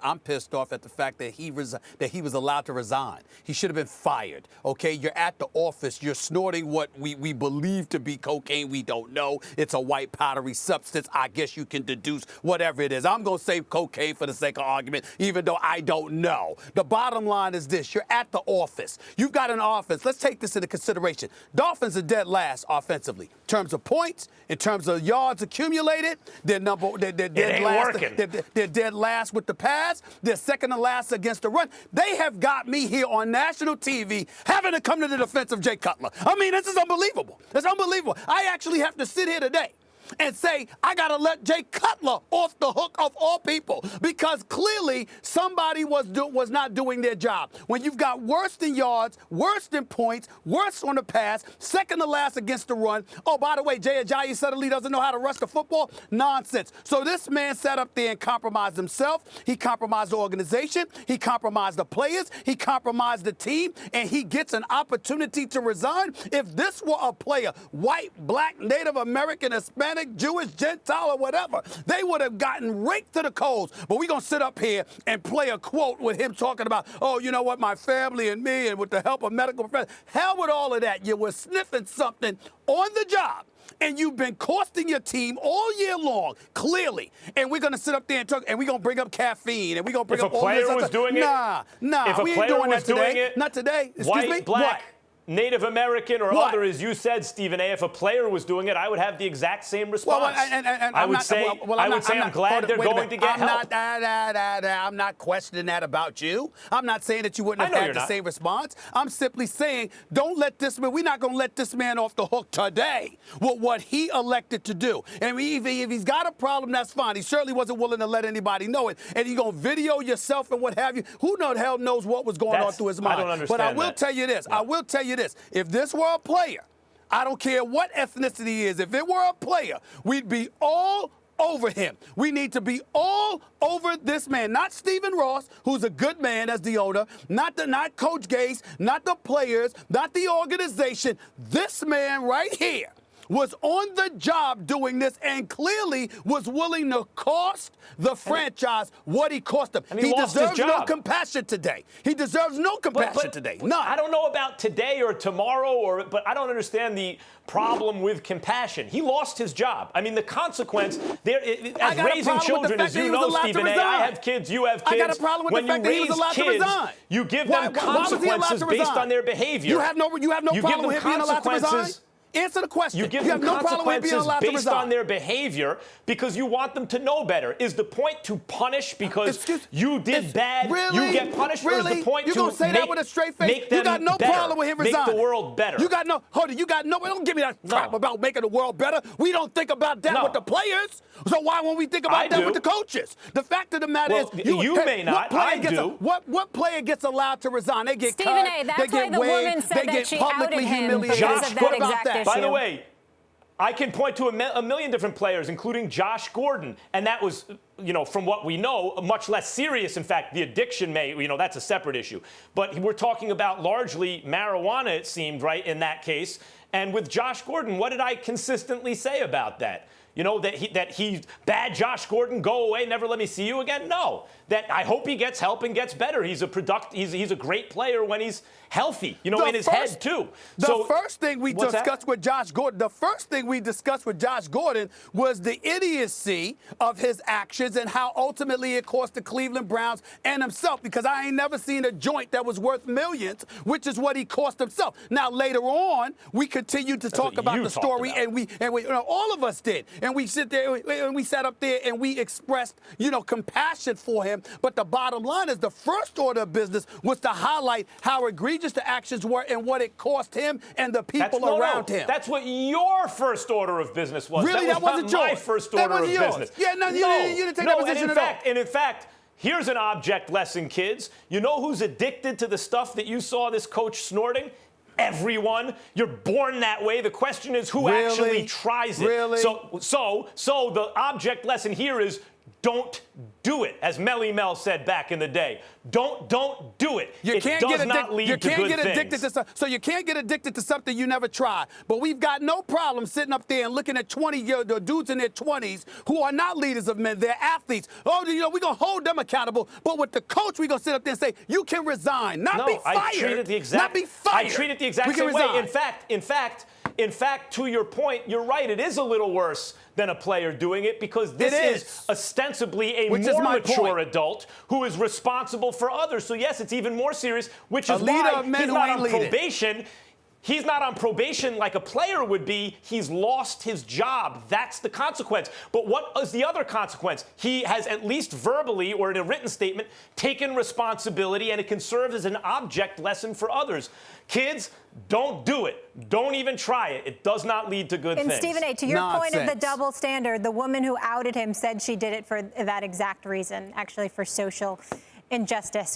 I'm pissed off at the fact that he was allowed to resign. He should have been fired. Okay, you're at the office. You're snorting what we believe to be cocaine. We don't know. It's a white powdery substance. I guess you can deduce whatever it is. I'm going to say cocaine for the sake of argument, even though I don't know. The bottom line is this. You're at the office. You've got an offense. Let's take this into consideration. Dolphins are dead last offensively. In terms of points, in terms of yards accumulated, they're dead last. They're dead last with the pass. They're second to last against the run. They have got me here on national TV having to come to the defense of Jay Cutler. I mean, this is unbelievable. It's unbelievable. I actually have to sit here today and say, I got to let Jay Cutler off the hook of all people, because clearly somebody was not doing their job. When you've got worse than yards, worse than points, worse on the pass, second to last against the run. Oh, by the way, Jay Ajayi suddenly doesn't know how to rush the football? Nonsense. So this man sat up there and compromised himself. He compromised the organization. He compromised the players. He compromised the team. And he gets an opportunity to resign. If this were a player, white, black, Native American, Hispanic, Jewish, Gentile, or whatever, they would have gotten raked to the coals. But we're going to sit up here and play a quote with him talking about, oh, you know what, my family and me, and with the help of medical professionals. Hell with all of that. You were sniffing something on the job, and you've been costing your team all year long, clearly. And we're going to sit up there and talk, and we're going to bring up caffeine, and we're going to bring up all this. If a player was doing it? Nah, we ain't doing that today. Not today. Excuse me? White, black, what? Native American, or What? other, as you said, Stephen A. If a player was doing it, I would have the exact same response. I would say I'm glad they're going to get help. I'm not questioning that about you. I'm not saying that you wouldn't have had the same response. I'm simply saying, don't let this man. We're not going to let this man off the hook today with what he elected to do. And if he's got a problem, that's fine. He certainly wasn't willing to let anybody know it. And you're going to video yourself and what have you. Who the hell knows what was going on through his mind? I don't understand But I will tell you this. I will tell you this. If this were a player, I don't care what ethnicity he is, if it were a player, we'd be all over him. We need to be all over this man, not Stephen Ross, who's a good man as the owner, not Coach Gase, not the players, not the organization. This man right here was on the job doing this and clearly was willing to cost the franchise what he cost them. And he deserves no compassion today. He deserves no compassion today. None. I don't know about today or tomorrow, but I don't understand the problem with compassion. He lost his job. I mean, the consequence there, as raising children, as you know, Stephen A., I have kids, you have kids. I got a problem with the fact that he was allowed to resign. You give them consequences based on their behavior. You have no problem with him being allowed to resign? Answer the question. You give them them no problem with being allowed to based resign. on their behavior because you want them to know better. Is the point to punish because you did bad, really, you get punished, or is the point you gonna say that with a straight face? You got no problem with him resigning. Make the world better. You got no, hold it, you got no, don't give me that crap about making the world better. We don't think about that with the players. So why won't we think about that with the coaches? The fact of the matter is, you may not, I do. What player gets allowed to resign? They get Stephen cut, A., that's they get why the waived, woman said they get that publicly humiliated. because of that exact issue. By the way, I can point to a million different players, including Josh Gordon, and that was, from what we know, much less serious. In fact, the addiction that's a separate issue. But we're talking about largely marijuana, it seemed, right, in that case. And with Josh Gordon, what did I consistently say about that? That he's bad Josh Gordon, go away, never let me see you again? No. That I hope he gets help and gets better. He's a great player when he's healthy, in his head too. The first thing we discussed with Josh Gordon was the idiocy of his actions and how ultimately it cost the Cleveland Browns and himself, because I ain't never seen a joint that was worth millions, which is what he cost himself. Now later on, we continued to talk about the story, and we all of us did. And we sit there and we sat up there and we expressed, compassion for him. But the bottom line is the first order of business was to highlight how egregious the actions were and what it cost him and the people around him. That's what your first order of business was. Really? That wasn't my yours. first order of business. Yeah, you didn't take that position at all. And in fact, here's an object lesson, kids. You know who's addicted to the stuff that you saw this coach snorting? Everyone. You're born that way. The question is who actually tries it. Really? So the object lesson here is don't do it, as Melly Mel said back in the day. Don't do it. It does not lead to good things. So you can't get addicted to something you never tried. But we've got no problem sitting up there and looking at 20-year-old dudes in their 20s who are not leaders of men. They're athletes. Oh, you know, we're going to hold them accountable. But with the coach, we're going to sit up there and say, you can resign, not be fired. I treat it the exact, not be fired. I treat it the exact same way. In fact, to your point, you're right. It is a little worse than a player doing it because this is ostensibly a more mature adult who is responsible for others. So, yes, it's even more serious, which is why he's not on probation. He's not on probation like a player would be. He's lost his job. That's the consequence. But what is the other consequence? He has, at least verbally or in a written statement, taken responsibility, and it can serve as an object lesson for others. Kids, don't do it. Don't even try it. It does not lead to good things. And Stephen A., to your point of the double standard, the woman who outed him said she did it for that exact reason, actually for social injustice.